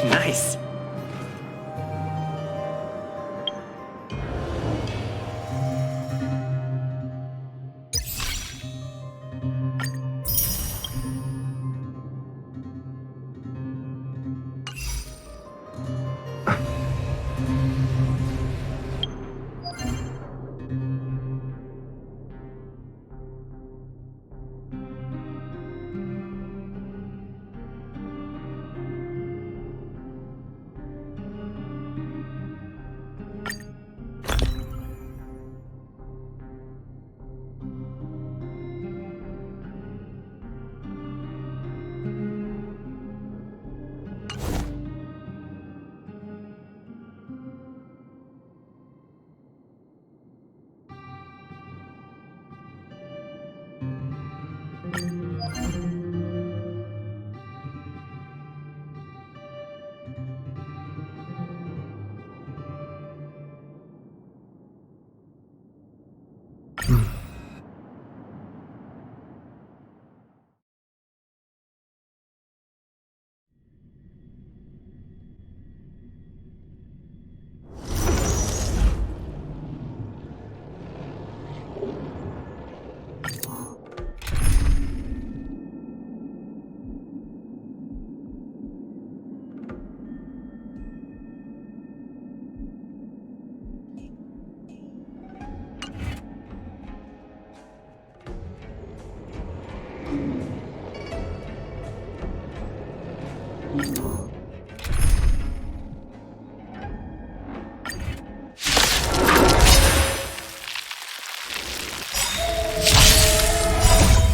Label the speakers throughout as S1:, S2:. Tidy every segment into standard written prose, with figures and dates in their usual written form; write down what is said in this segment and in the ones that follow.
S1: Nice.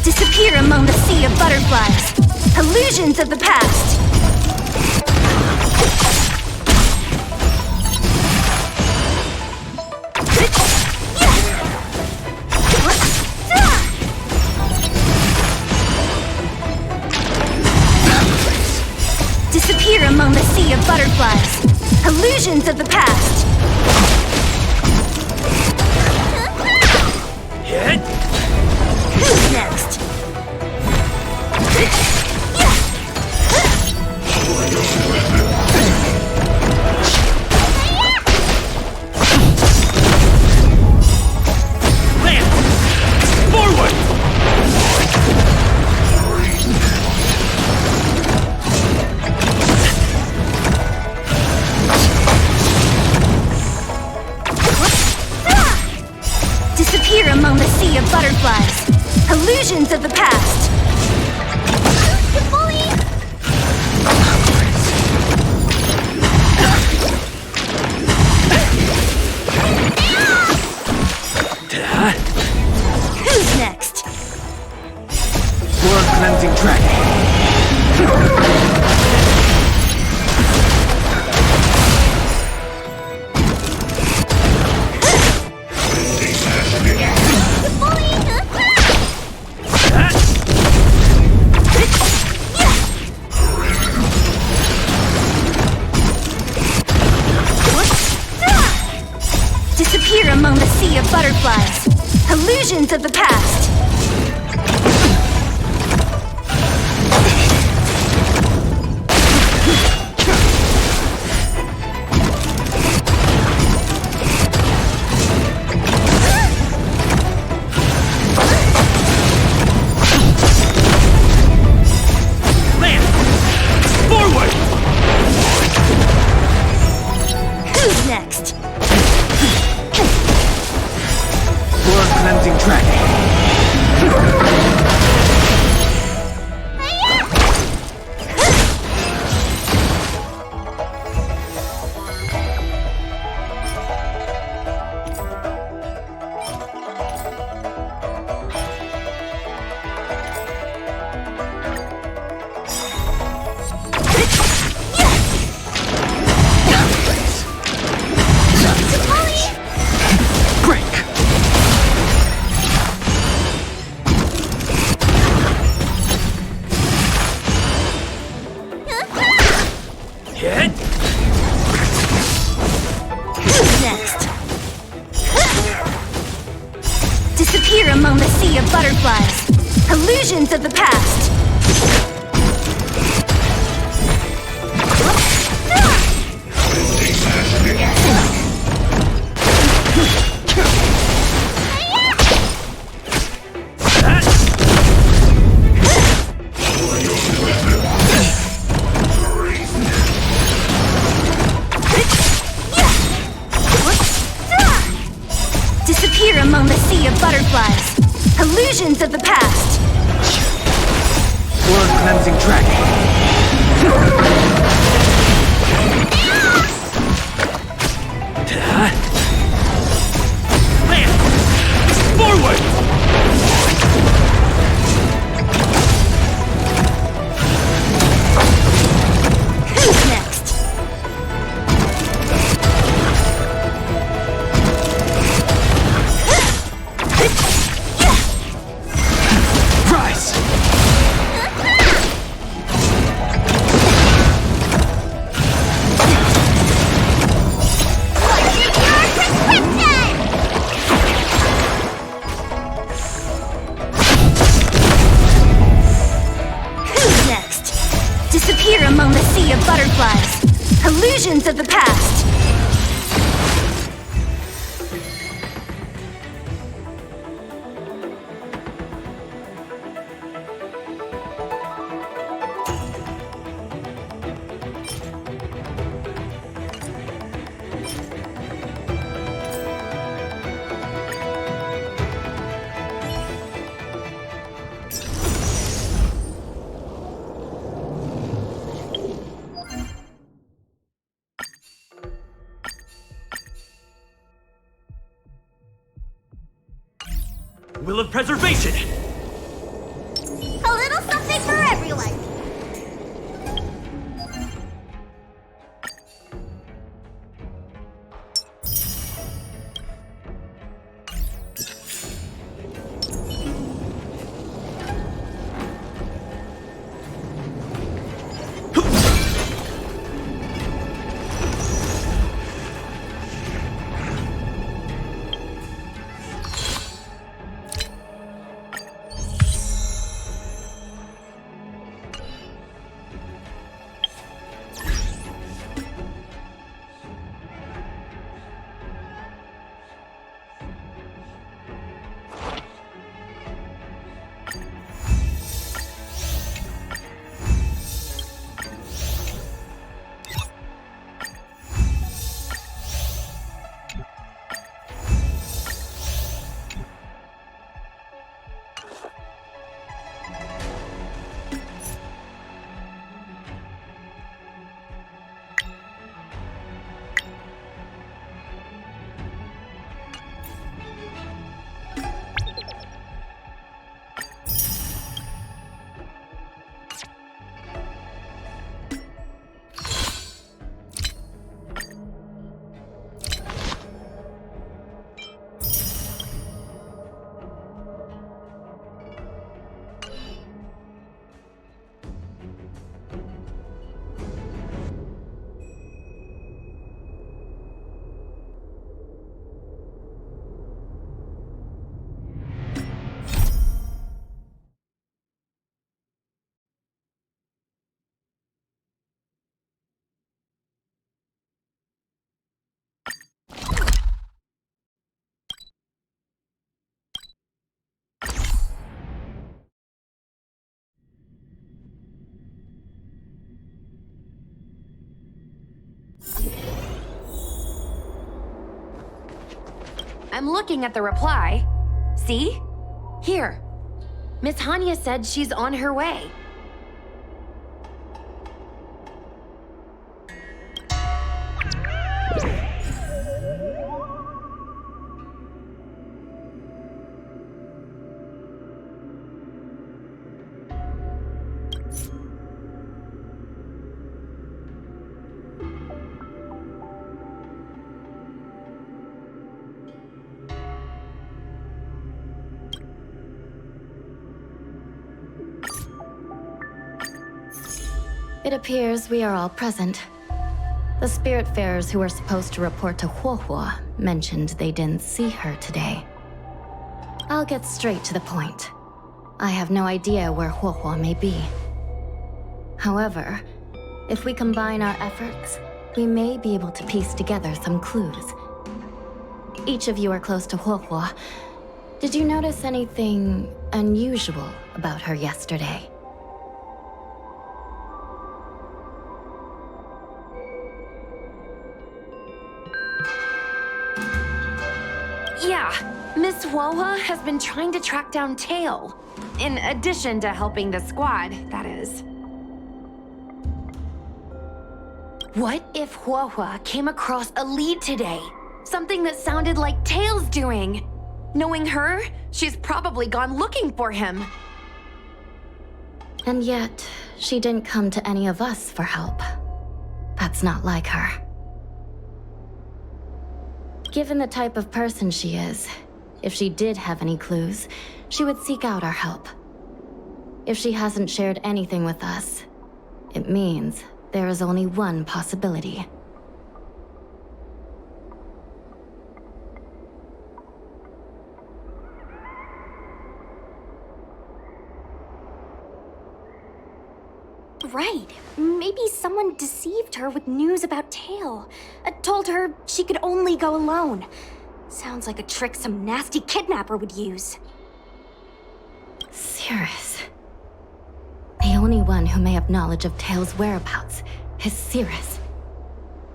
S2: Disappear among the sea of butterflies. Illusions of the past. Disappear among the sea of butterflies. Illusions of the past. Who's next? Illusions of the past. Who's next?
S1: Blood cleansing dragon.
S2: Disappear among the sea of butterflies. Illusions of the past.
S1: Land! Forward!
S2: Who's next?
S1: Blood cleansing dragon. Break! Hit!
S2: Who's next? Disappear among the sea of butterflies. Illusions of the past. Disappear among the sea of butterflies. Illusions of the past.
S1: Blood cleansing dragon. Land! Forward!
S2: Who's next?
S1: Rise!
S2: Who's next? Disappear among the sea of butterflies. Illusions of the past.
S1: Will of preservation!
S2: A little something for everyone.
S3: I'm looking at the reply. See? Here. Miss Hanya said she's on her way.
S4: It appears we are all present. The Spiritfarers who were supposed to report to Huohuo mentioned they didn't see her today. I'll get straight to the point. I have no idea where Huohuo may be. However, if we combine our efforts, we may be able to piece together some clues. Each of you are close to Huohuo. Did you notice anything unusual about her yesterday?
S3: Yeah, Miss Huohuo has been trying to track down Tail. In addition to helping the squad, that is. What if Huohuo came across a lead today? Something that sounded like Tail's doing. Knowing her, she's probably gone looking for him.
S4: And yet, she didn't come to any of us for help. That's not like her. Given the type of person she is, if she did have any clues, she would seek out our help. If she hasn't shared anything with us, it means there is only one possibility.
S2: Right. Maybe someone deceived her with news about Tail. Told her she could only go alone. Sounds like a trick some nasty kidnapper would use.
S4: Cirrus. The only one who may have knowledge of Tail's whereabouts is Cirrus,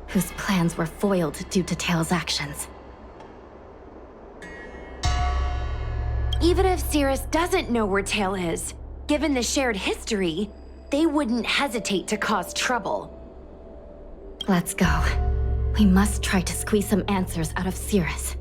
S4: whose plans were foiled due to Tail's actions.
S3: Even if Cirrus doesn't know where Tail is, given the shared history, they wouldn't hesitate to cause trouble.
S4: Let's go. We must try to squeeze some answers out of Cirrus.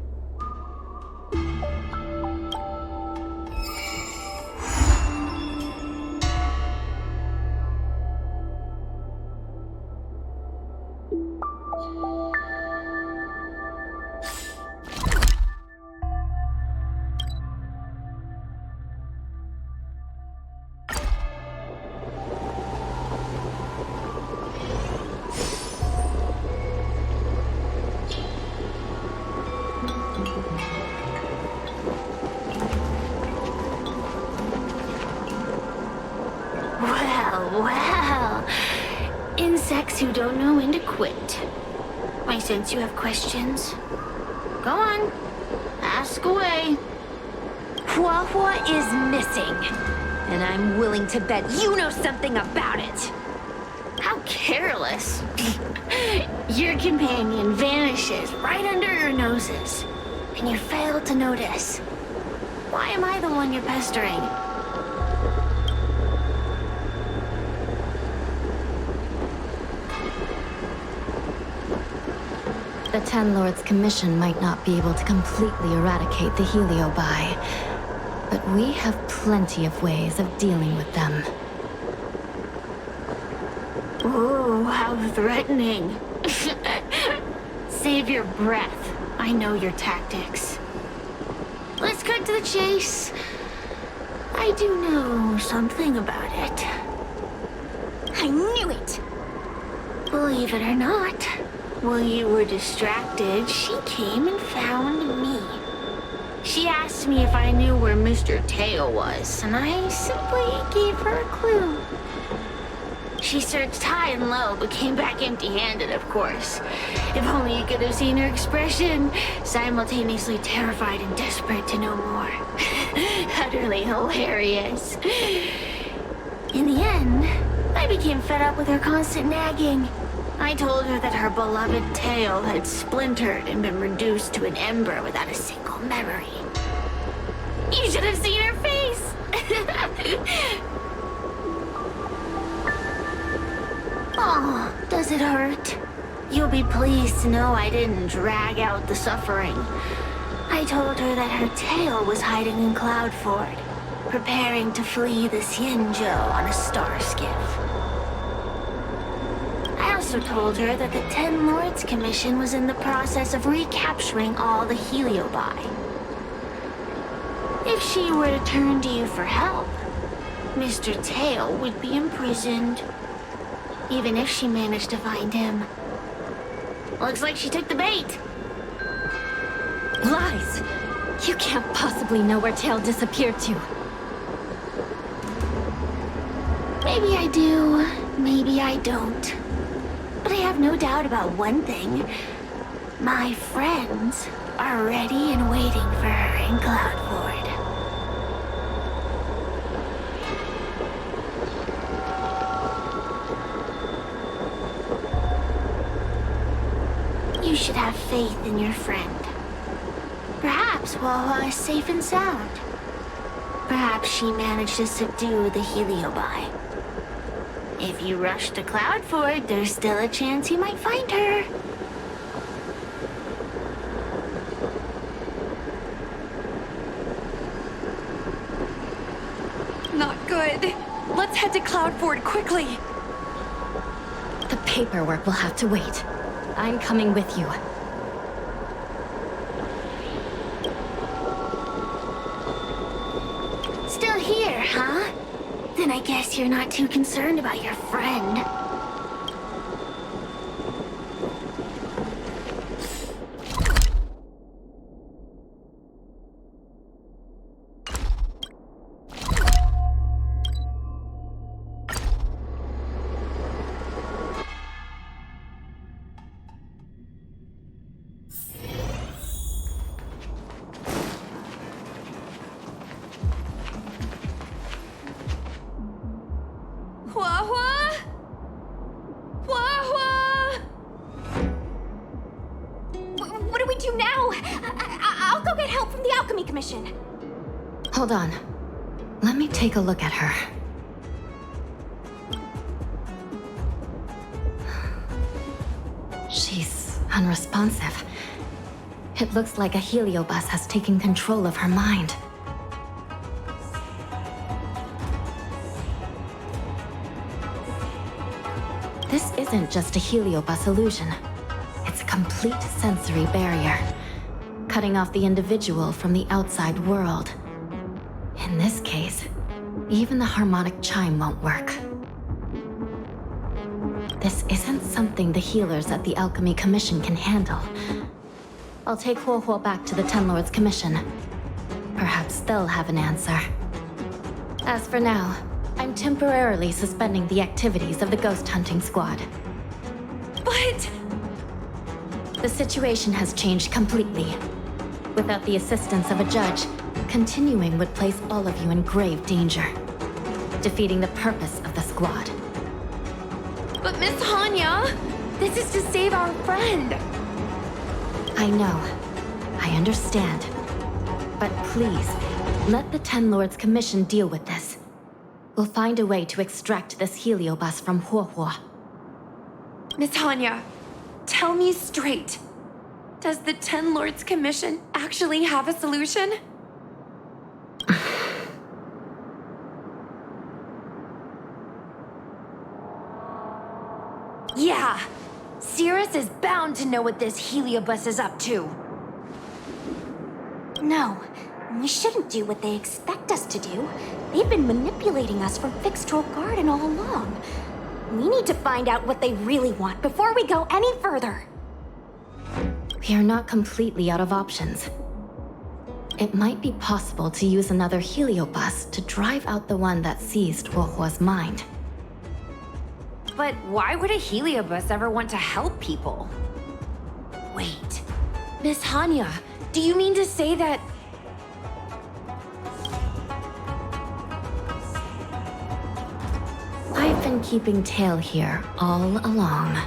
S5: Well. Insects who don't know when to quit. I sense you have questions. Go on. Ask away.
S3: Huohuo is missing. And I'm willing to bet you know something about it.
S5: How careless. Your companion vanishes right under your noses. And you fail to notice. Why am I the one you're pestering?
S4: The Ten Lords' commission might not be able to completely eradicate the Heliobi, but we have plenty of ways of dealing with them.
S5: Ooh, how threatening. Save your breath. I know your tactics. Let's cut to the chase. I do know something about it.
S2: I knew it!
S5: Believe it or not, while you were distracted, she came and found me. She asked me if I knew where Mr. Tail was, and I simply gave her a clue. She searched high and low, but came back empty-handed, of course. If only you could have seen her expression, simultaneously terrified and desperate to know more. Utterly hilarious. In the end, I became fed up with her constant nagging. I told her that her beloved tail had splintered and been reduced to an ember without a single memory. You should have seen her face! Oh, does it hurt? You'll be pleased to know I didn't drag out the suffering. I told her that her tail was hiding in Cloudford, preparing to flee the Xianzhou on a star skiff. I also told her that the Ten Lords Commission was in the process of recapturing all the Heliobi. If she were to turn to you for help, Mr. Tail would be imprisoned. Even if she managed to find him. Looks like she took the bait.
S2: Lies! You can't possibly know where Tail disappeared to.
S5: Maybe I do, maybe I don't. But I have no doubt about one thing. My friends are ready and waiting for her in Cloudford. You should have faith in your friend. Perhaps Huohuo is safe and sound. Perhaps she managed to subdue the Heliobi. If you rush to Cloudford, there's still a chance you might find her.
S3: Not good. Let's head to Cloudford quickly.
S4: The paperwork will have to wait. I'm coming with you.
S5: Still here, huh? Then I guess you're not too concerned about your friend.
S3: Huohuo? Huohuo?
S2: What do we do now? I'll go get help from the Alchemy Commission.
S4: Hold on. Let me take a look at her. She's unresponsive. It looks like a heliobus has taken control of her mind. This isn't just a heliobus illusion. It's a complete sensory barrier, cutting off the individual from the outside world. In this case, even the harmonic chime won't work. This isn't something the healers at the Alchemy Commission can handle. I'll take Huohuo back to the Ten Lords Commission. Perhaps they'll have an answer. As for now, I'm temporarily suspending the activities of the ghost hunting squad.
S3: But...
S4: The situation has changed completely. Without the assistance of a judge, continuing would place all of you in grave danger, defeating the purpose of the squad.
S3: But Miss Hanya, this is to save our friend.
S4: I know. I understand. But please, let the Ten Lords Commission deal with this. We'll find a way to extract this heliobus from Huohuo.
S3: Miss Hanya, tell me straight. Does the Ten Lords Commission actually have a solution? Yeah, Cirrus is bound to know what this heliobus is up to.
S2: No, we shouldn't do what they expect us to do. They've been manipulating us from Fyxestroll Garden all along. We need to find out what they really want before we go any further.
S4: We are not completely out of options. It might be possible to use another heliobus to drive out the one that seized Huohuo's mind.
S3: But why would a heliobus ever want to help people? Wait, Miss Hanya, do you mean to say that...
S4: I've been keeping tail here all along.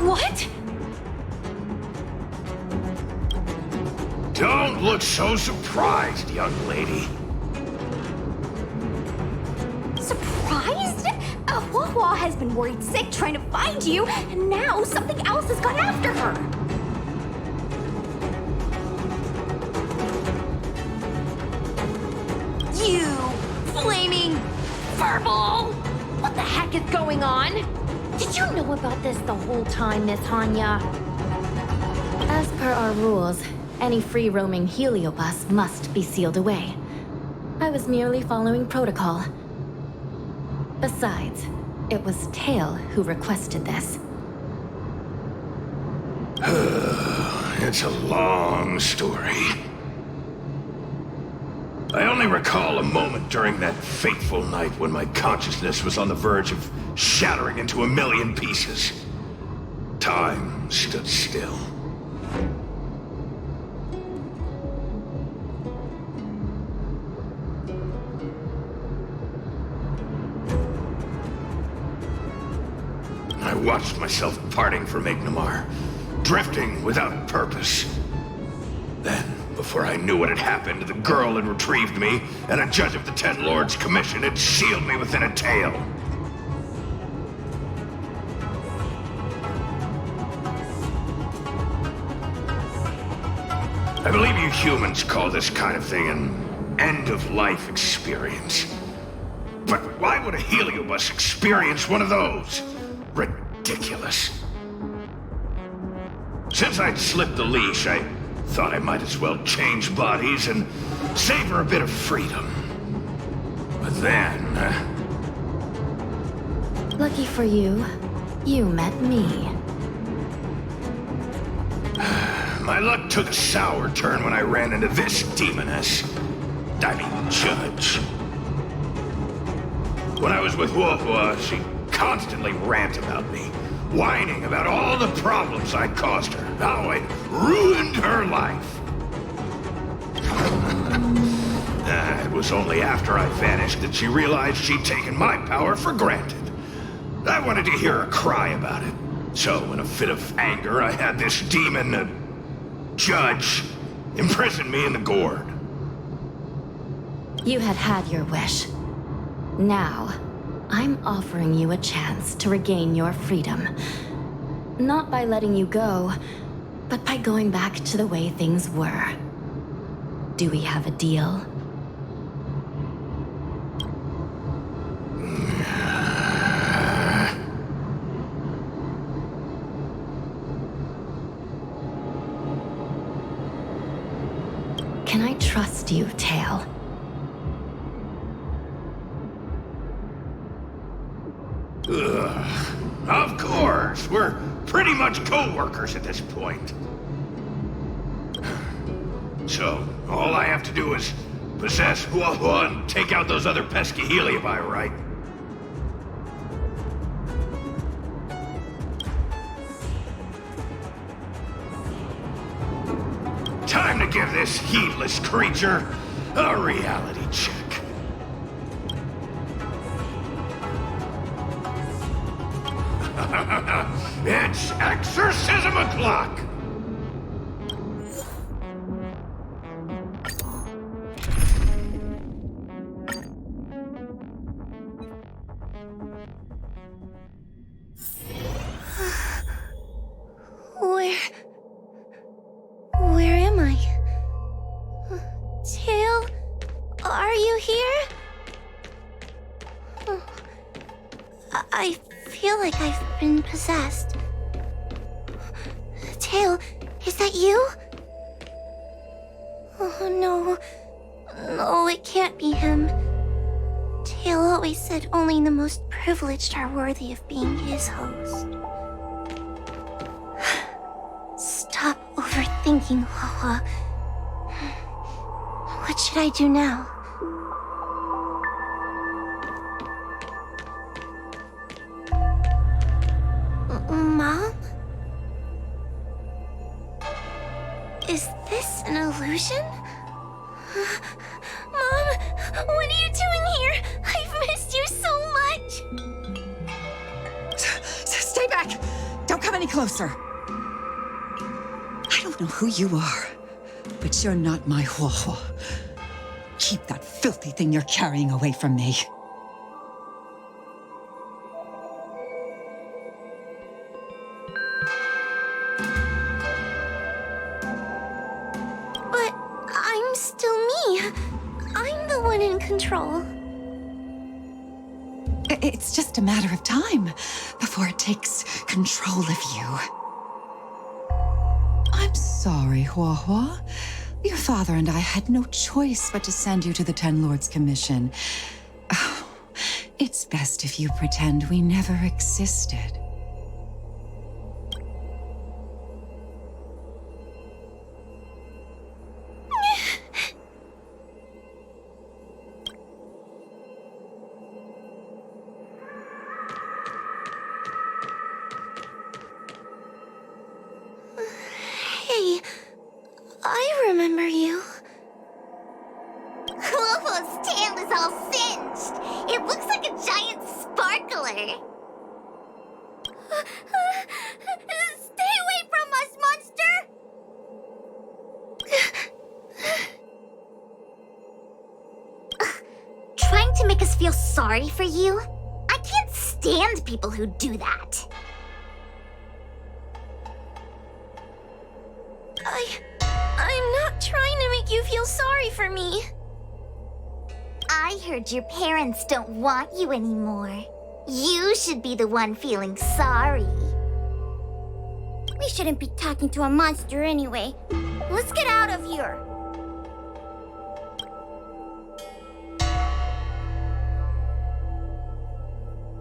S3: What?
S6: Don't look so surprised, young lady.
S2: Surprised? Huohuo has been worried sick trying to find you, and now something else has gone after her.
S3: You flaming furball! What the heck is going on? Did you know about this the whole time, Miss Hanya?
S4: As per our rules, any free-roaming heliobus must be sealed away. I was merely following protocol. Besides, it was Tail who requested this.
S6: It's a long story. I only recall a moment during that fateful night when my consciousness was on the verge of shattering into a million pieces. Time stood still. I watched myself parting from Ignamar, drifting without purpose. Then, before I knew what had happened, the girl had retrieved me, and a judge of the Ten Lords' Commission had sealed me within a tail. I believe you humans call this kind of thing an end-of-life experience. But why would a heliobus experience one of those? Ridiculous. Since I'd slipped the leash, I thought I might as well change bodies and savor a bit of freedom. But then...
S4: Lucky for you, you met me.
S6: My luck took a sour turn when I ran into this demoness. I mean, judge. When I was with Huohuo, she constantly rant about me, whining about all the problems I'd caused her, how I'd ruined her life. It was only after I vanished that she realized she'd taken my power for granted. I wanted to hear her cry about it. So, in a fit of anger, I had this demon, judge, imprison me in the gourd.
S4: You had had your wish. Now, I'm offering you a chance to regain your freedom. Not by letting you go, but by going back to the way things were. Do we have a deal? Can I trust you, Tail?
S6: Of course, we're pretty much co-workers at this point. So, all I have to do is possess Huohuo and take out those other pesky heliobi, right? Time to give this heedless creature a reality check. It's exorcism o'clock!
S5: Where am I? Tail? Are you here? I feel like I've been possessed. Tail, is that you? Oh no. No, it can't be him. Tail always said only the most privileged are worthy of being his host. Stop overthinking, Huohuo. What should I do now? Mom? Is this an illusion? Mom, what are you doing here? I've missed you so much.
S7: Stay back! Don't come any closer. I don't know who you are, but you're not my Huohuo. Keep that filthy thing you're carrying away from me.
S5: But I'm still me. I'm the one in control.
S7: It's just a matter of time before it takes control of you. I'm sorry, Huohuo. Your father and I had no choice but to send you to the Ten Lords Commission. Oh, it's best if you pretend we never existed.
S5: Hey, I remember you.
S2: Huohuo's tail is all singed. It looks like a giant sparkler. Stay away from us, monster! Trying to make us feel sorry for you? I can't stand people who do that.
S5: I'm not trying to make you feel sorry for me.
S2: I heard your parents don't want you anymore. You should be the one feeling sorry. We shouldn't be talking to a monster anyway. Let's get out of here.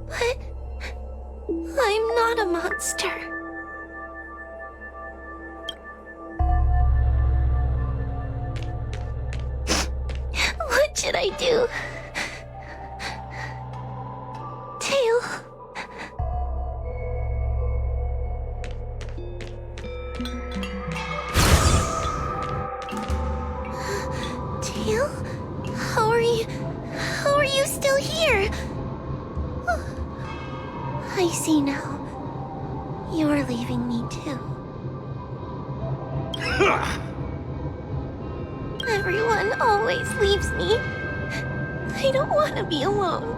S5: But I'm not a monster. What should I do? Tail. Tail? How are you still here? I see now. You're leaving me too. Everyone always leaves me. I don't want to be alone.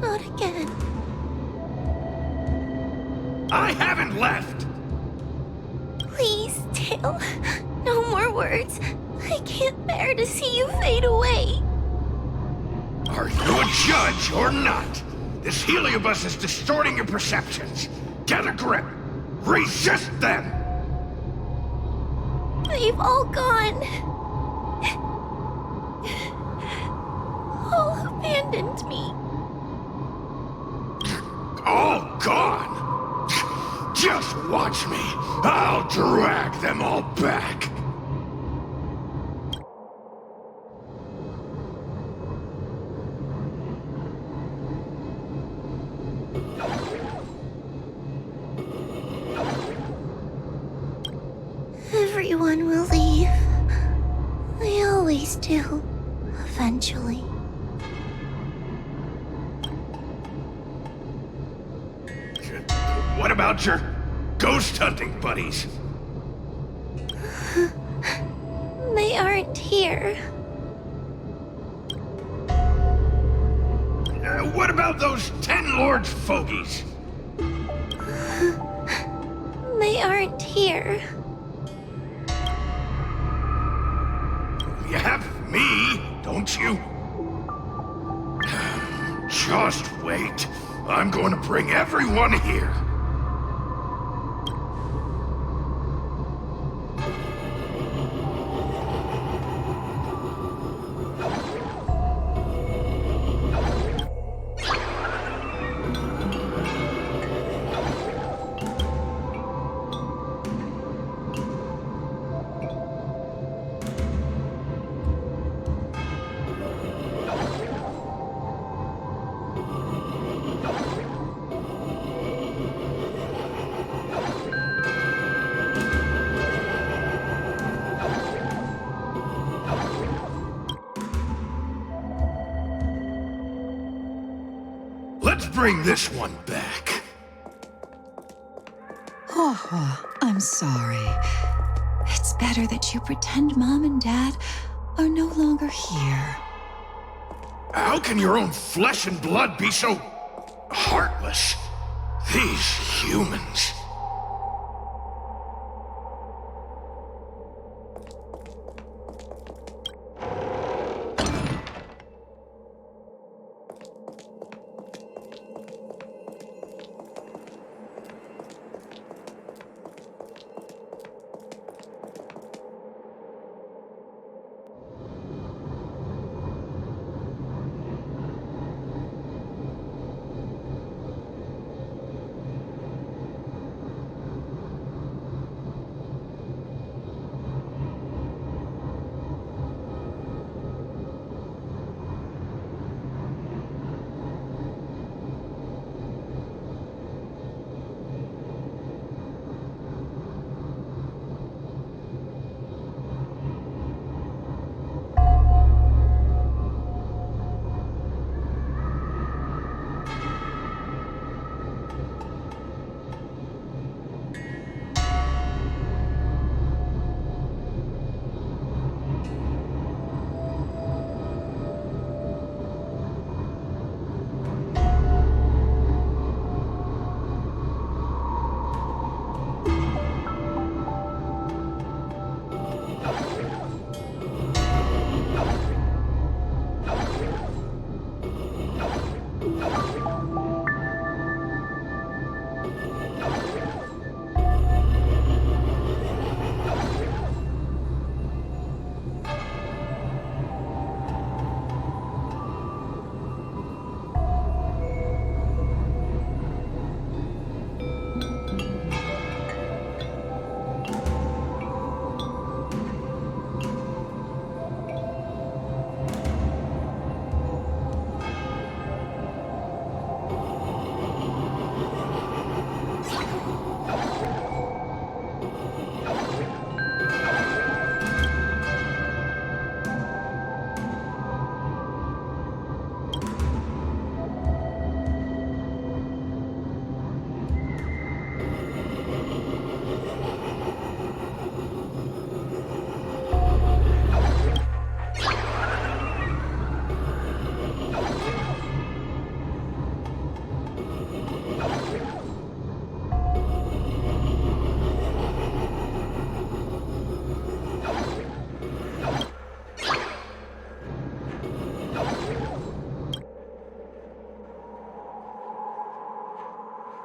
S5: Not again.
S6: I haven't left!
S5: Please, Tail. No more words. I can't bear to see you fade away.
S6: Are you a judge or not? This heliobus is distorting your perceptions. Get a grip. Resist them!
S5: They've all gone. All abandoned me.
S6: All gone? Just watch me. I'll drag them all back.
S5: Everyone will leave. They always do. Eventually.
S6: What about your ghost hunting buddies?
S5: They aren't here.
S6: What about those 10 Lords fogies?
S5: They aren't here.
S6: You have me, don't you? Just wait. I'm going to bring everyone here. Let's bring this one back.
S7: Huohuo, I'm sorry. It's better that you pretend Mom and Dad are no longer here.
S6: How can your own flesh and blood be so heartless? These humans.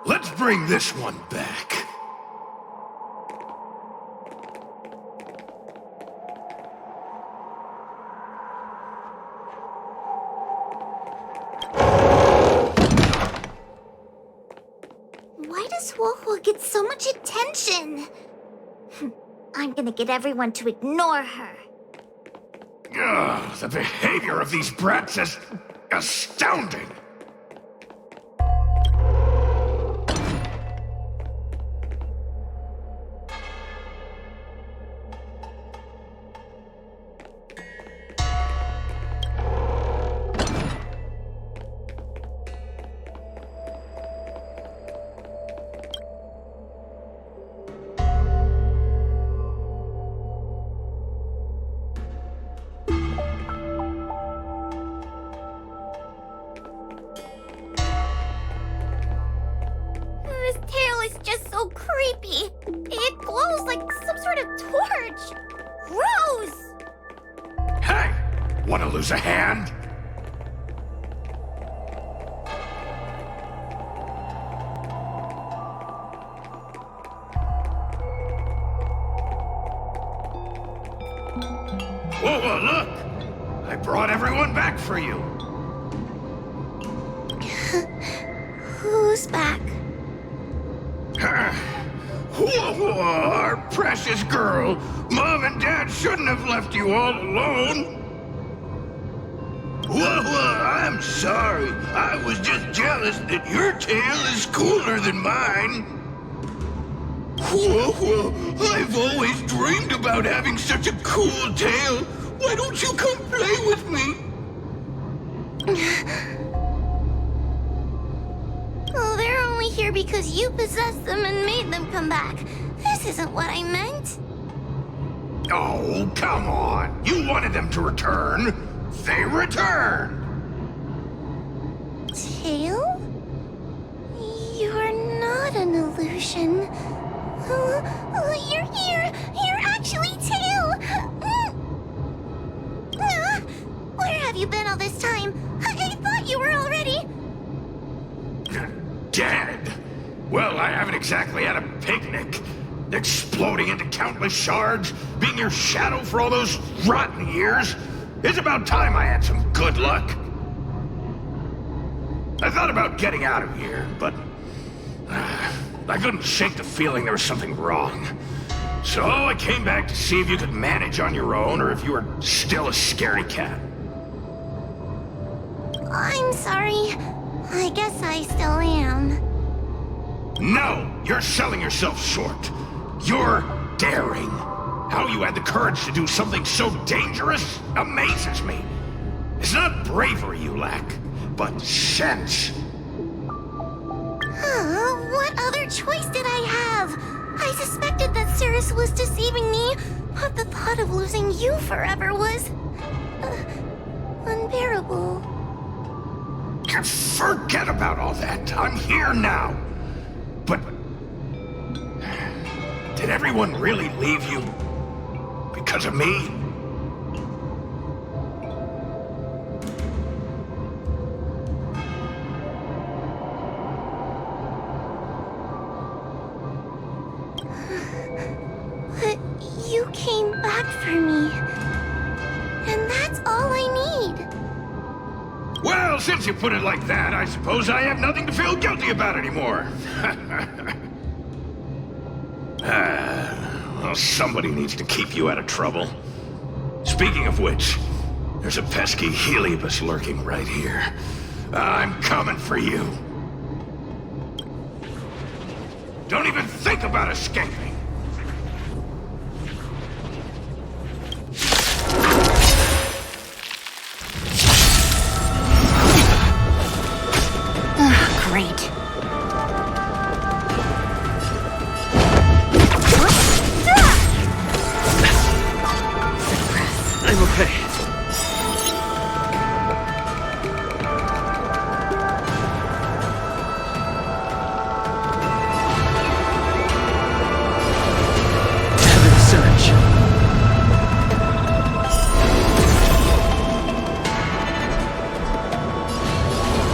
S6: Let's bring this one back.
S2: Why does Huohuo get so much attention? I'm gonna get everyone to ignore her.
S6: Ugh, the behavior of these brats is astounding.
S2: This tail is just so creepy. It glows like some sort of torch. Gross!
S6: Hey! Wanna lose a hand? Whoa, look! I brought everyone back for you.
S2: Who's back?
S6: Huohuo, our precious girl. Mom and Dad shouldn't have left you all alone. Huohuo, I'm sorry. I was just jealous that your tail is cooler than mine. Huohuo, I've always dreamed about having such a cool tail. Why don't you come play with me?
S2: because you possessed them and made them come back. This isn't what I meant.
S6: Oh, come on. You wanted them to return. They returned.
S2: Tail? You're not an illusion. You're here. You're actually Tail. Where have you been all this time? I thought you were already...
S6: Dead. Well, I haven't exactly had a picnic. Exploding into countless shards, being your shadow for all those rotten years. It's about time I had some good luck. I thought about getting out of here, but I couldn't shake the feeling there was something wrong. So I came back to see if you could manage on your own or if you were still a scaredy cat.
S2: I'm sorry. I guess I still am.
S6: No! You're selling yourself short. You're daring. How you had the courage to do something so dangerous amazes me. It's not bravery you lack, but sense.
S2: What other choice did I have? I suspected that Cirrus was deceiving me, but the thought of losing you forever was... unbearable.
S6: Forget about all that. I'm here now. But... did everyone really leave you because of me?
S2: But you came back for me. And that's all I need.
S6: Well, since you put it like that, I suppose I have nothing to feel guilty about anymore. Well, somebody needs to keep you out of trouble. Speaking of which, there's a pesky Heliobus lurking right here. I'm coming for you. Don't even think about escaping.
S2: Great.
S1: I'm okay. Heaven Surge.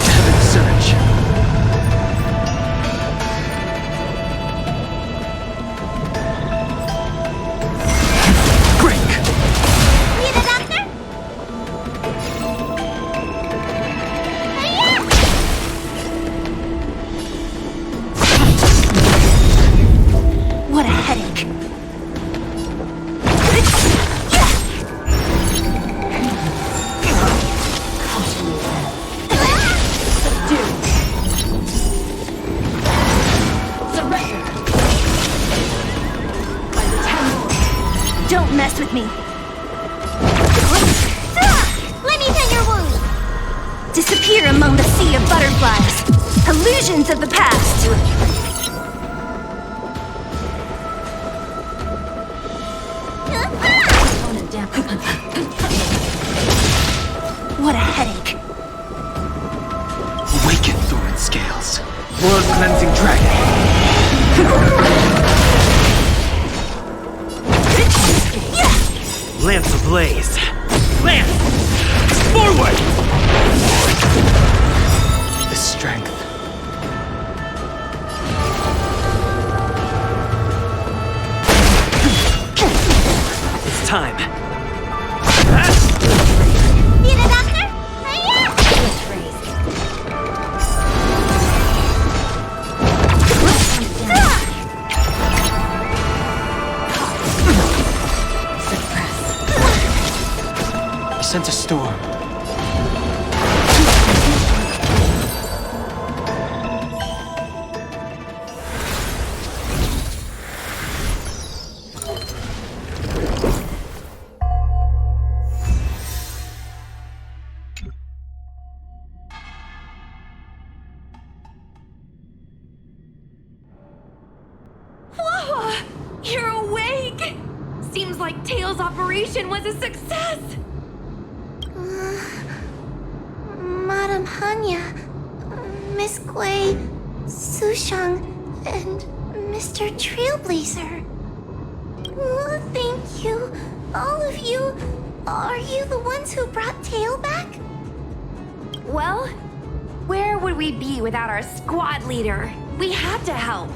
S1: Heaven Surge. Break.
S2: Need a doctor? What a headache. Don't mess with me. Let me tend your wound. Disappear among the sea of butterflies. Illusions of the past. What a headache.
S1: Awaken, Thorn Scales. Blood cleansing dragon. Lance ablaze. Lance! Forward! The strength. It's time.
S2: Need a doctor?
S1: I sense a storm.
S3: like Tails' operation was a success!
S2: Madame Hanya, Miss Gui, Sushang, and Mr. Trailblazer. Oh, thank you, all of you. Are you the ones who brought Tail back?
S3: Well, where would we be without our squad leader? We had to help.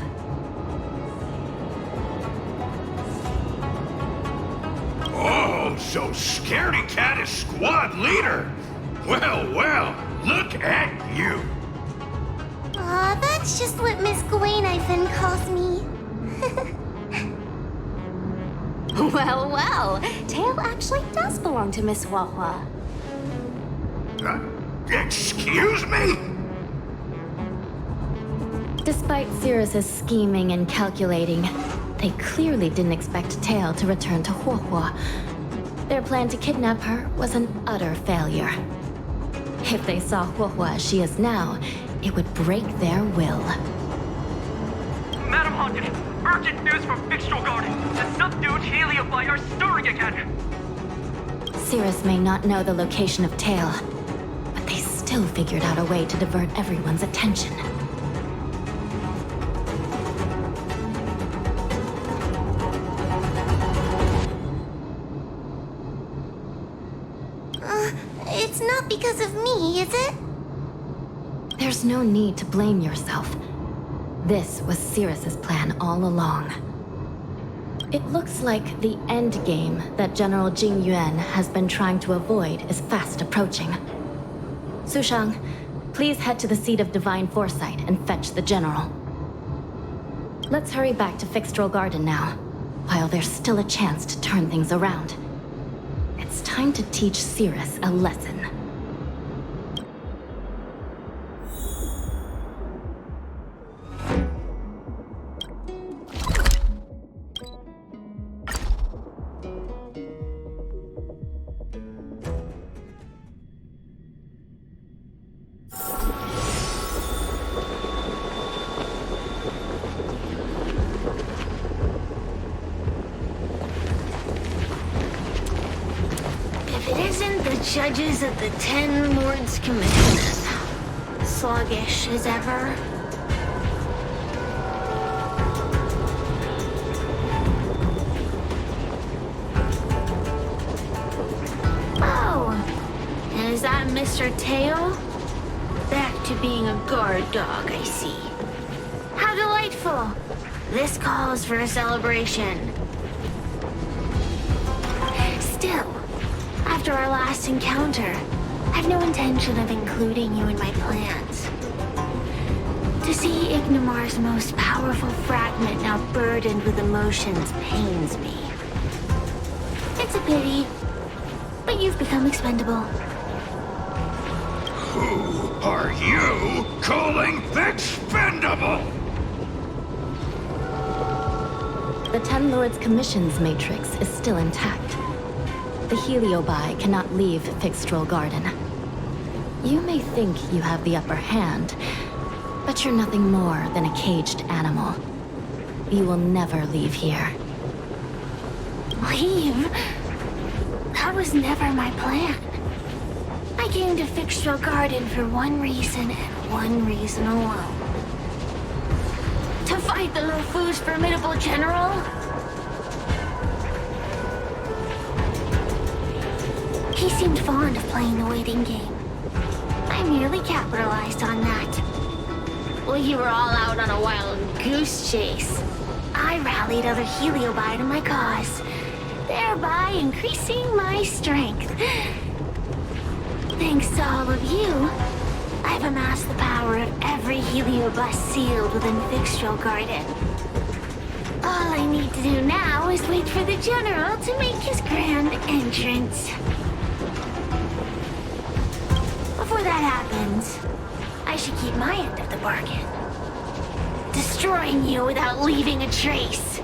S6: Oh, so Scaredy Cat is squad leader. Well, well, look at you.
S2: Aw, that's just what Miss Gwainifin calls me.
S3: Well, well, Tail actually does belong to Miss Huohuo.
S6: Excuse me?
S4: Despite Cirrus's scheming and calculating, they clearly didn't expect Tail to return to Huohuo. Their plan to kidnap her was an utter failure. If they saw Huohuo as she is now, it would break their will.
S1: Madam Haunted, urgent news from Fyxestroll Garden. The subdued Heliobi are stirring again.
S4: Cirrus may not know the location of Tail, but they still figured out a way to divert everyone's attention.
S2: It's not because of me, is it?
S4: There's no need to blame yourself. This was Cirrus's plan all along. It looks like the end game that General Jing Yuan has been trying to avoid is fast approaching. Sushang, please head to the seat of Divine Foresight and fetch the General. Let's hurry back to Fyxestroll Garden now, while there's still a chance to turn things around. It's time to teach Cirrus a lesson.
S5: Judges at the 10 Lords Commission. Sluggish as ever. Oh, is that Mr. Tail? Back to being a guard dog, I see. How delightful! This calls for a celebration. Still, after our last encounter, I've no intention of including you in my plans. To see Ignimar's most powerful fragment now burdened with emotions pains me. It's a pity, but you've become expendable.
S6: Who are you calling expendable?
S4: The 10 Lords Commission's matrix is still intact. The Heliobi cannot leave Fyxestroll Garden. You may think you have the upper hand, but you're nothing more than a caged animal. You will never leave here.
S5: Leave? That was never my plan. I came to Fyxestroll Garden for one reason and one reason alone. To fight the Luofu's formidable general? He seemed fond of playing the waiting game. I merely capitalized on that. While you were all out on a wild goose chase, I rallied other Heliobi to my cause, thereby increasing my strength. Thanks to all of you, I've amassed the power of every Heliobus sealed within Fyxestroll Garden. All I need to do now is wait for the General to make his grand entrance. Before that happens, I should keep my end of the bargain. Destroying you without leaving a trace.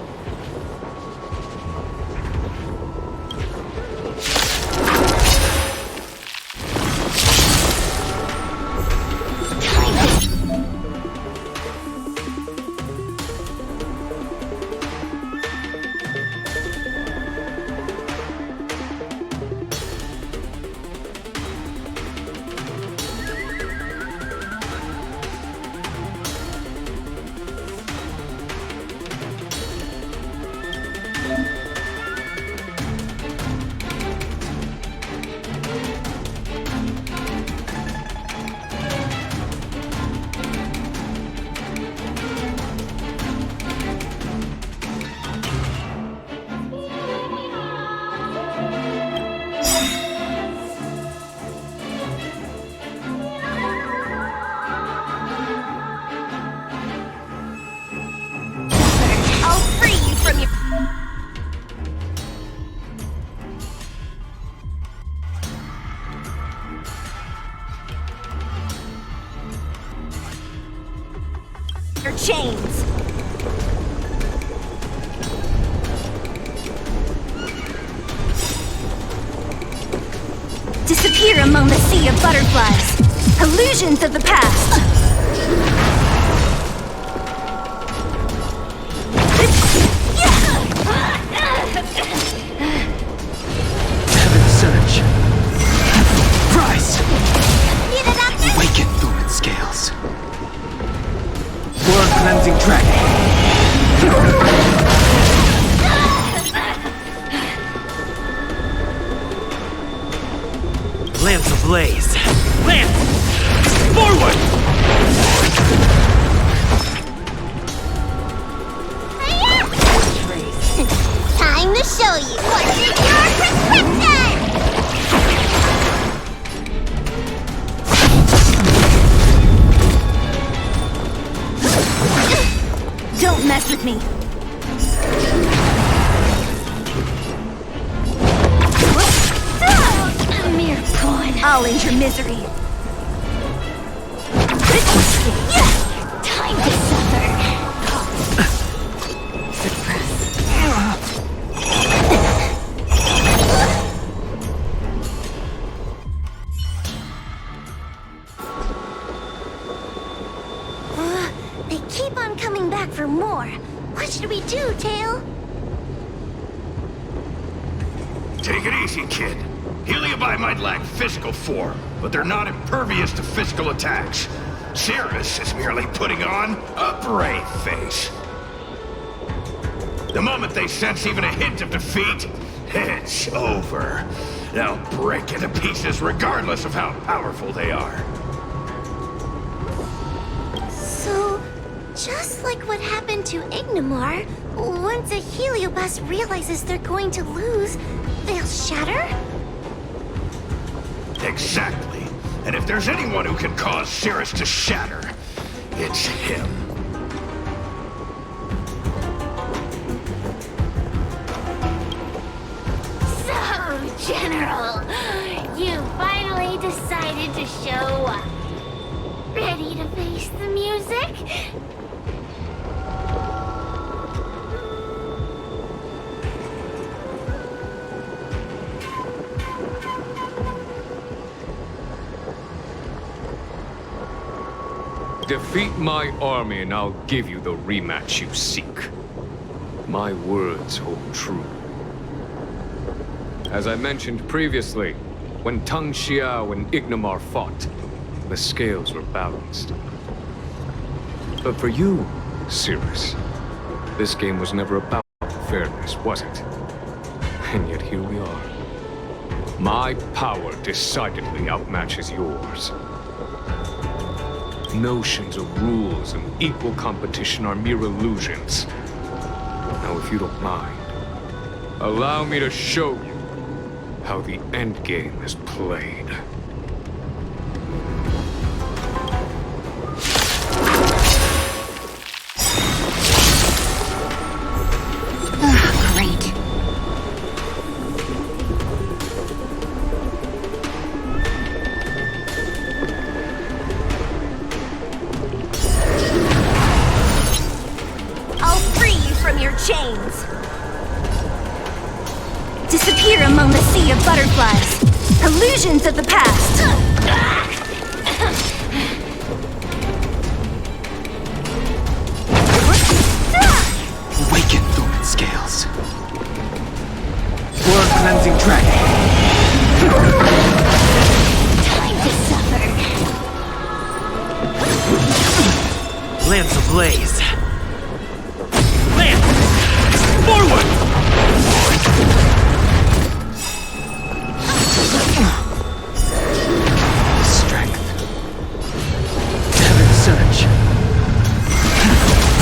S2: Your chains. Disappear among the sea of butterflies. Illusions of the past.
S8: Heaven surge. Rise. Awaken fluid scales. World cleansing dragon. Lance ablaze. Lance! Forward!
S2: Time to show you what's in your prescription! Don't mess with me. A mere pawn. I'll end your misery. Time to suffer. They keep on coming back for more. What should we do, Tail?
S6: Take it easy, kid. Heliobi might lack physical form, but they're not impervious to physical attacks. Cirrus is merely putting on a brave face. The moment they sense even a hint of defeat, it's over. They'll break into pieces regardless of how powerful they are.
S2: So, just like what happened to Ignimar, once a Heliobus realizes they're going to lose, they'll shatter?
S6: Exactly. And if there's anyone who can cause Cirrus to shatter, it's him.
S5: So, General, you finally decided to show up. Ready to face the music?
S9: Defeat my army and I'll give you the rematch you seek. My words hold true. As I mentioned previously, when Tang Xiao and Ignimar fought, the scales were balanced. But for you, Cirrus, this game was never about fairness, was it? And yet here we are. My power decidedly outmatches yours. Notions of rules and equal competition are mere illusions. Now, if you don't mind, allow me to show you how the endgame is played.
S2: Great. I'll free you from your chains. Disappear among the sea of butterflies. Illusions of the past.
S8: Awaken fluid scales. World cleansing dragon.
S2: Time to suffer.
S8: Lance ablaze. Lance! Forward! Strength. Heaven surge.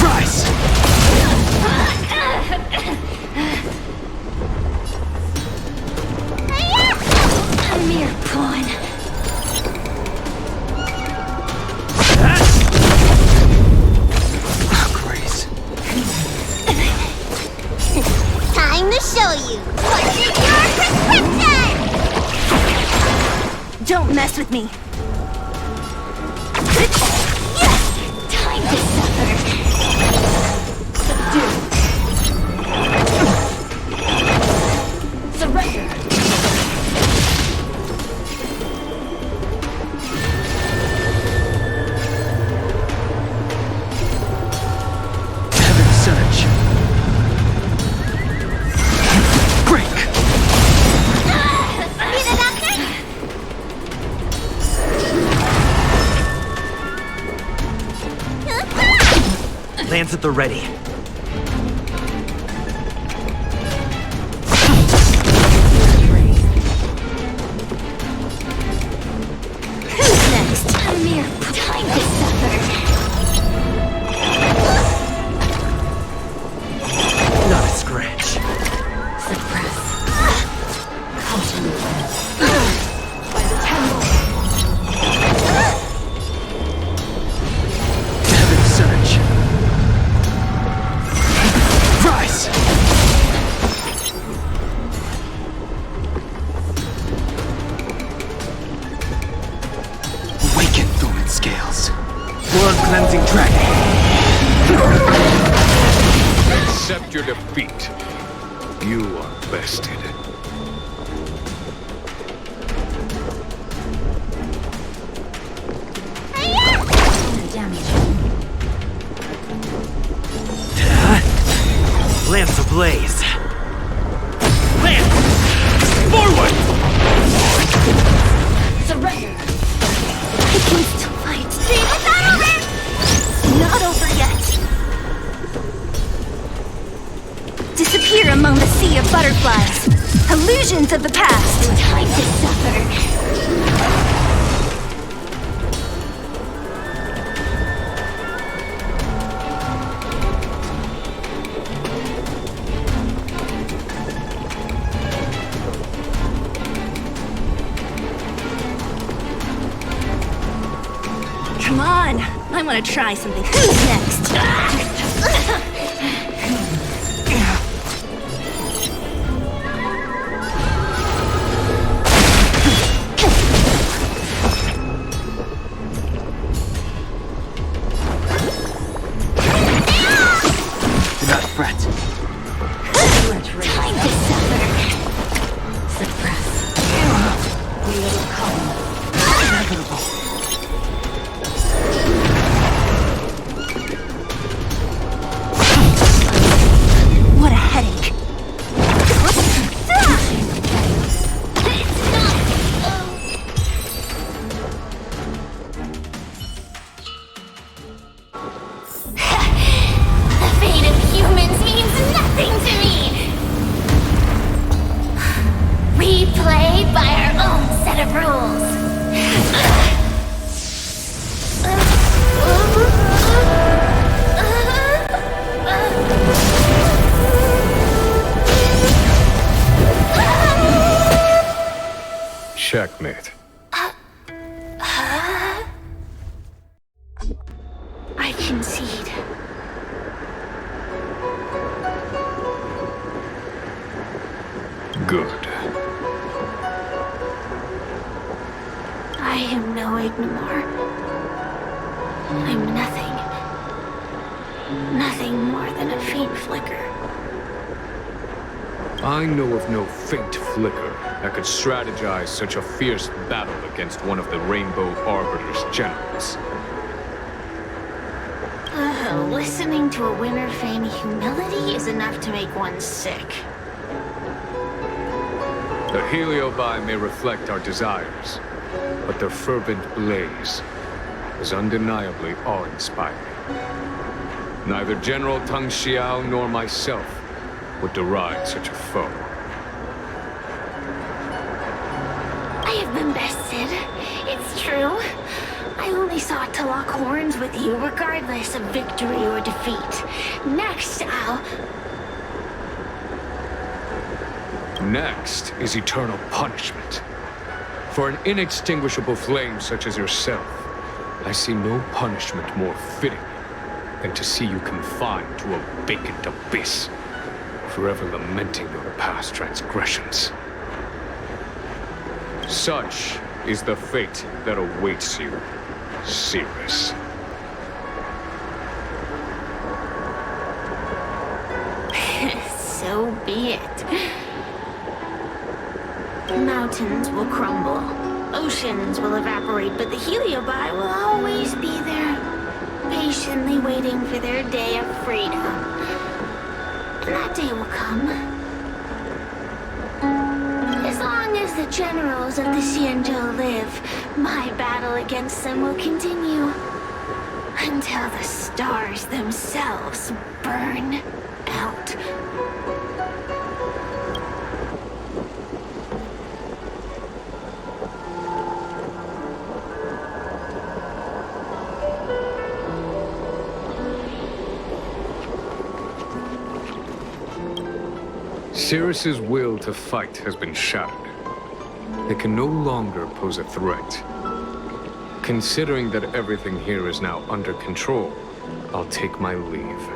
S8: Rise!
S2: A mere pawn.
S8: Grace.
S2: Time to show you what's in your prescription! Don't mess with me. Time to suffer.
S8: Heaven surge. Break.
S2: Need a doctor?
S8: Lands at the ready.
S2: Who's next? A mere time to suffer.
S8: Not a scratch.
S4: Suppress. Continuance. By the temple.
S8: Heaven surge. Rise. Awaken, thorn scales. Blood cleansing dragon.
S9: Accept your defeat. You are bested.
S8: Lance ablaze. Lance! Forward!
S2: Surrender. I can still fight. See, it's not over! Not over yet. Disappear among the sea of butterflies. Illusions of the past. Time to suffer. Come on, I want to try something. Who's next?
S8: Do not fret.
S2: Time to suffer.
S4: Suppress. We will come.
S8: Inevitable.
S2: What a headache. The fate of humans means nothing to me. We play by our own set of rules.
S9: Checkmate.
S5: I concede.
S9: Good.
S5: I am no Ignimor. I'm nothing. Nothing more than a faint flicker.
S9: I know of no faint flicker that could strategize such a fierce battle against one of the Rainbow Arbiter's generals.
S5: Listening to a winner feign humility is enough to make one sick.
S9: The Heliobi may reflect our desires, but their fervent blaze is undeniably awe-inspiring. Neither General Tang Xiao nor myself would deride such a foe.
S5: I have been bested. It's true. I only sought to lock horns with you regardless of victory or defeat. Next,
S9: Next is eternal punishment. For an inextinguishable flame such as yourself, I see no punishment more fitting than to see you confined to a vacant abyss, forever lamenting your past transgressions. Such is the fate that awaits you, Cirrus.
S5: So be it. Mountains will crumble. Oceans will evaporate, but the Heliobi will always be there, patiently waiting for their day of freedom. And that day will come. As long as the generals of the Xianzhou live, my battle against them will continue. Until the stars themselves burn out.
S9: Cirrus's will to fight has been shattered. They can no longer pose a threat. Considering that everything here is now under control, I'll take my leave.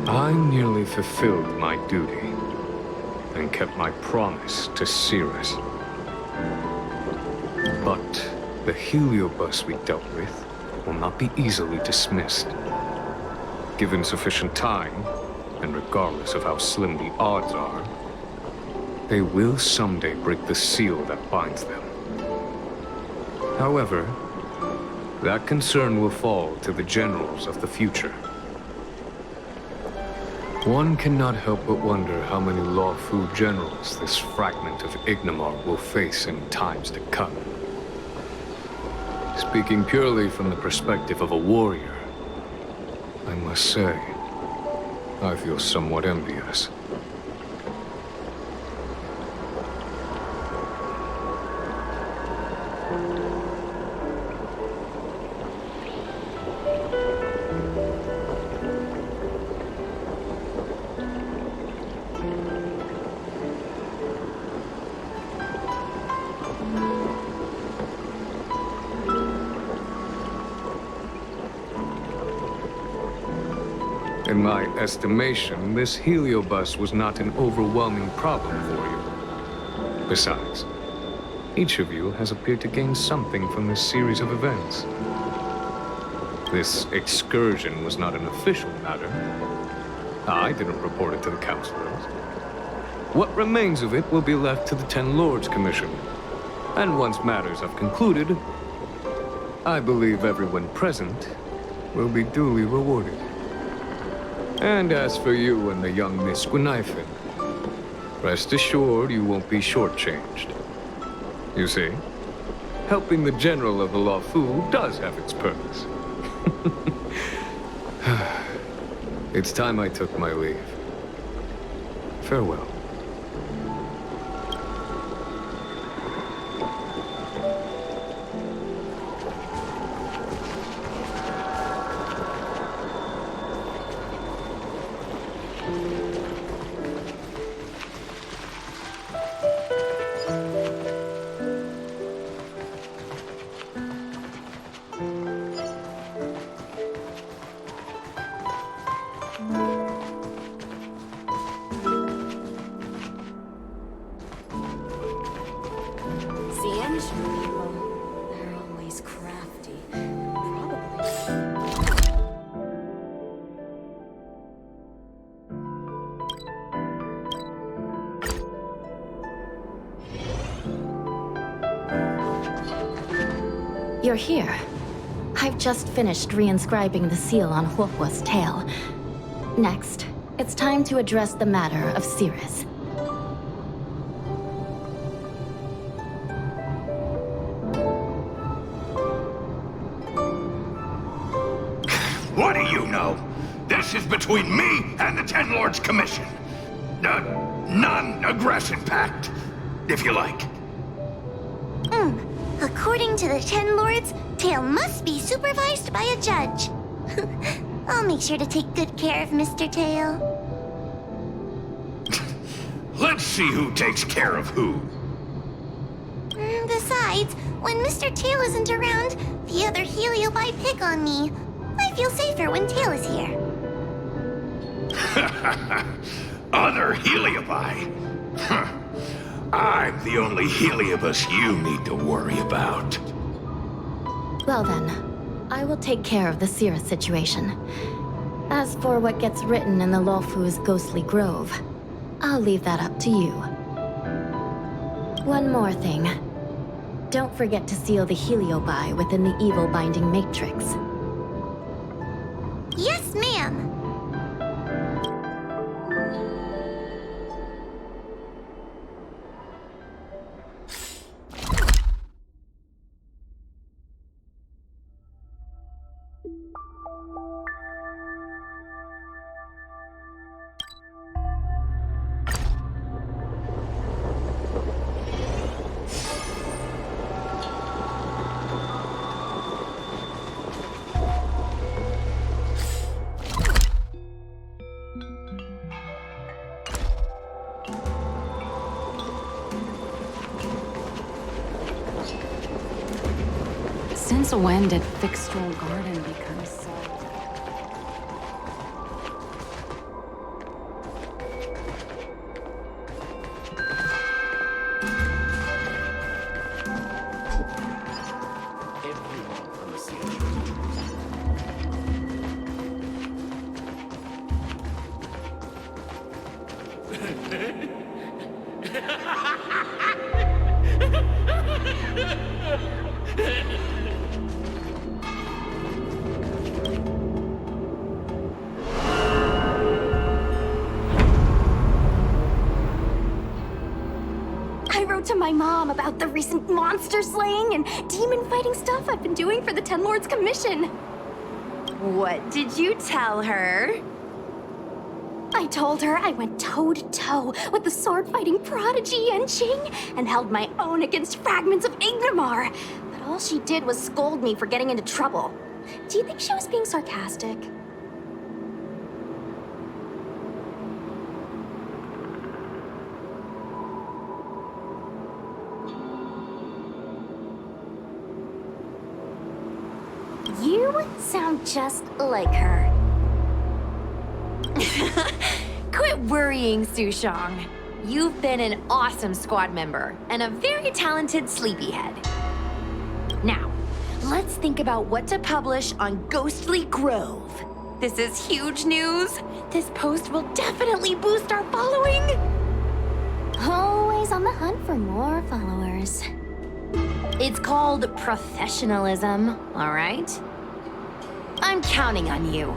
S9: I nearly fulfilled my duty and kept my promise to Cirrus. But the heliobus we dealt with will not be easily dismissed. Given sufficient time, and regardless of how slim the odds are, they will someday break the seal that binds them. However, that concern will fall to the generals of the future. One cannot help but wonder how many lawful generals this fragment of Ignimar will face in times to come. Speaking purely from the perspective of a warrior, I must say, I feel somewhat envious. In my estimation, this heliobus was not an overwhelming problem for you. Besides, each of you has appeared to gain something from this series of events. This excursion was not an official matter. I didn't report it to the councilors. What remains of it will be left to the Ten Lords Commission. And once matters have concluded, I believe everyone present will be duly rewarded. And as for you and the young Miss Guinaifen, rest assured you won't be shortchanged. You see, helping the general of the Luofu does have its purpose. It's time I took my leave. Farewell.
S4: They're always crafty. Probably. You're here. I've just finished reinscribing the seal on Huohuo's tail. Next, it's time to address the matter of Cirrus.
S6: What do you know? This is between me and the Ten Lords Commission. Non-aggression pact, if you like.
S2: According to the Ten Lords, Tail must be supervised by a judge. I'll make sure to take good care of Mr. Tail.
S6: Let's see who takes care of who.
S2: Besides, when Mr. Tail isn't around, the other Heliobi pick on me. I feel safer when Tail is here.
S6: Other Heliobi? Huh. I'm the only Heliobus you need to worry about.
S4: Well then, I will take care of the Cirrus situation. As for what gets written in the Luofu's ghostly grove, I'll leave that up to you. One more thing. Don't forget to seal the heliobi within the evil binding matrix.
S2: Yes, ma'am.
S7: Since when did Fyxestroll Garden become so...
S4: I wrote to my mom about the recent monster slaying and demon fighting stuff I've been doing for the Ten Lords Commission.
S3: What did you tell her?
S4: I told her I went toe-to-toe with the sword-fighting prodigy and Jing and held my own against fragments of Ignomar. But all she did was scold me for getting into trouble. Do you think she was being sarcastic? You sound just like her.
S3: Quit worrying, Sushong. You've been an awesome squad member and a very talented sleepyhead. Now, let's think about what to publish on Ghostly Grove. This is huge news. This post will definitely boost our following.
S4: Always on the hunt for more followers.
S3: It's called professionalism, all right? I'm counting on you.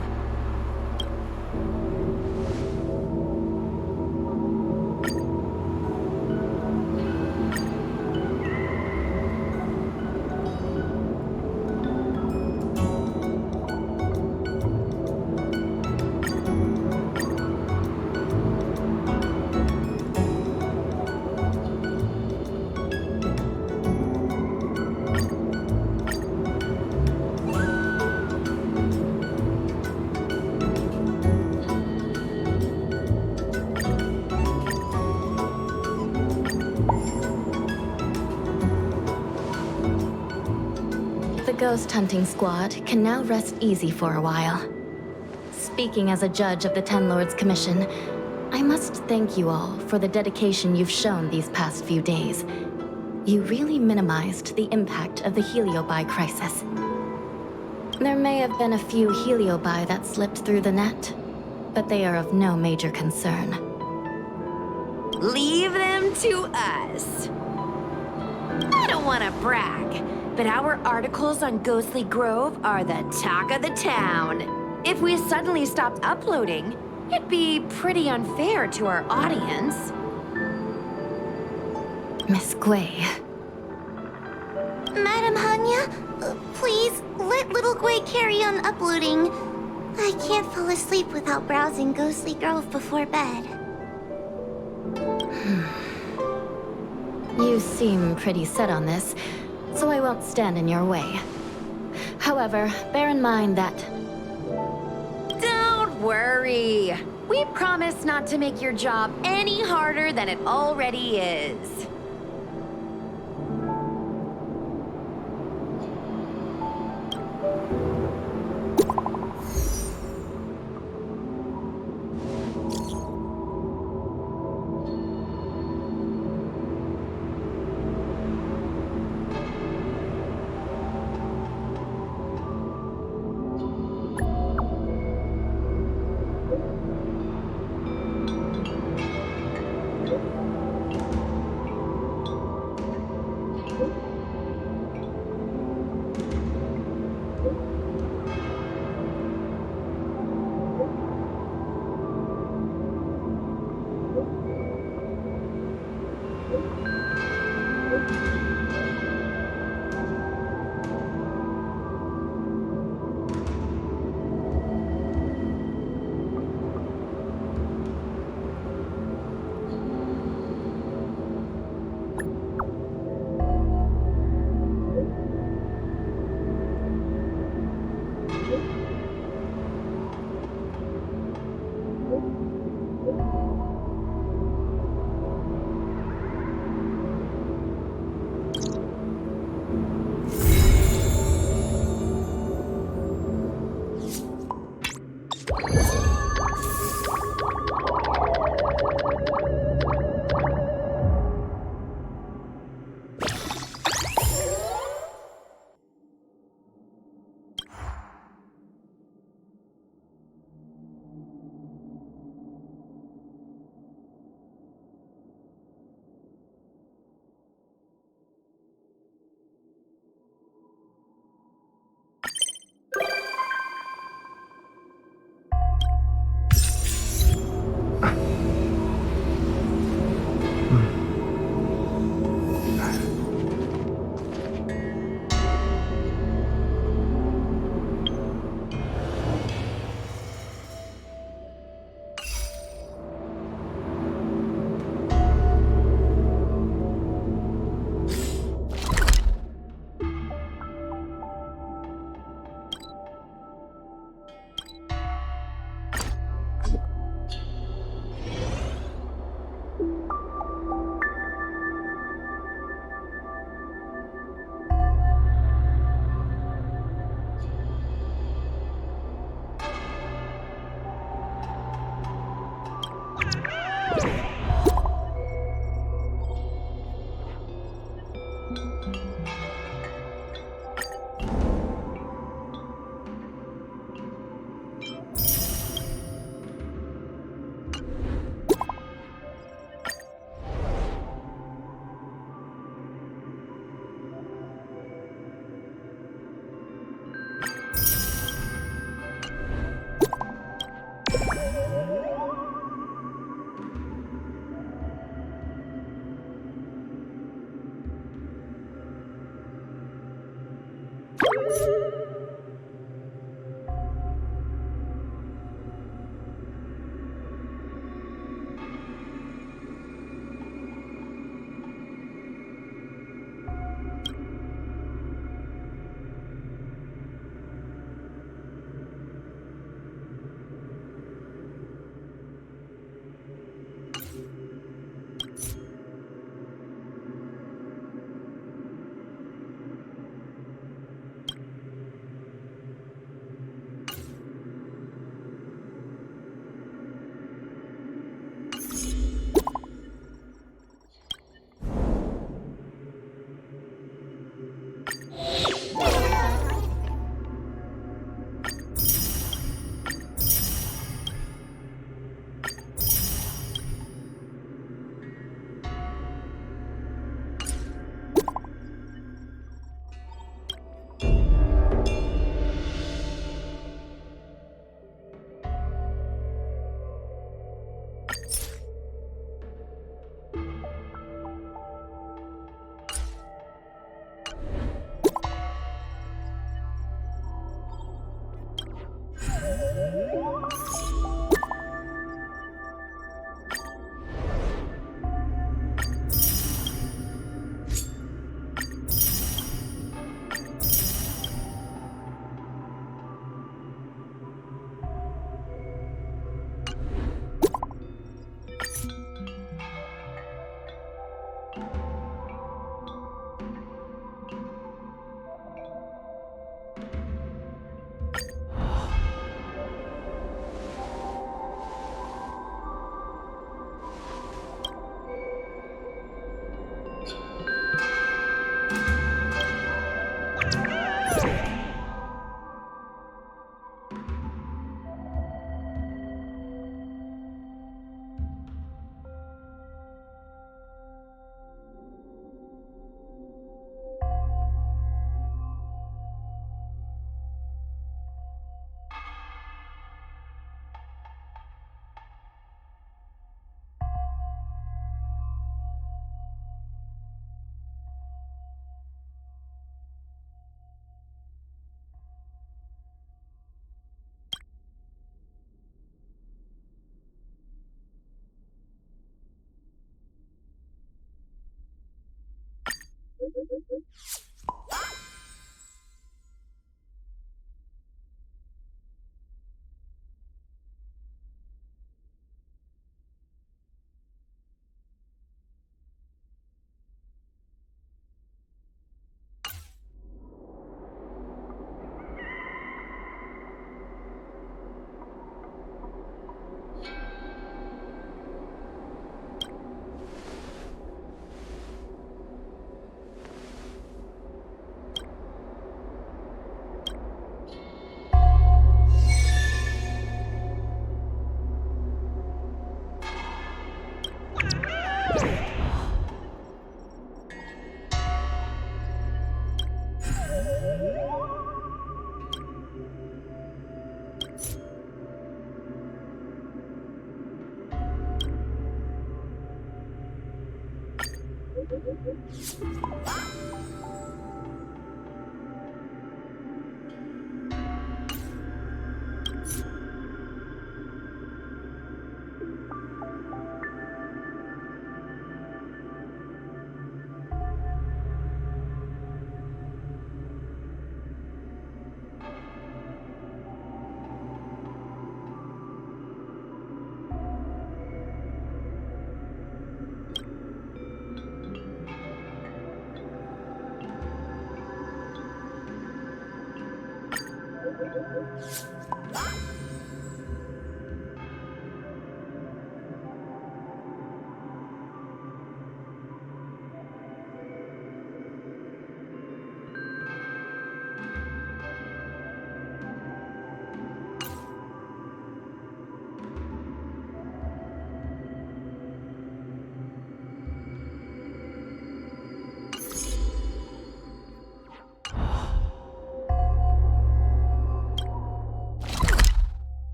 S4: The ghost hunting squad can now rest easy for a while. Speaking as a judge of the Ten Lords Commission, I must thank you all for the dedication you've shown these past few days. You really minimized the impact of the heliobi crisis. There may have been a few heliobi that slipped through the net, but they are of no major concern.
S3: Leave them to us. I don't want to brag, but our articles on Ghostly Grove are the talk of the town. If we suddenly stopped uploading, it'd be pretty unfair to our audience.
S4: Miss Gui.
S2: Madam Hanya, please let little Gui carry on uploading. I can't fall asleep without browsing Ghostly Grove before bed.
S4: You seem pretty set on this, so I won't stand in your way. However, bear in mind that...
S3: Don't worry. We promise not to make your job any harder than it already is.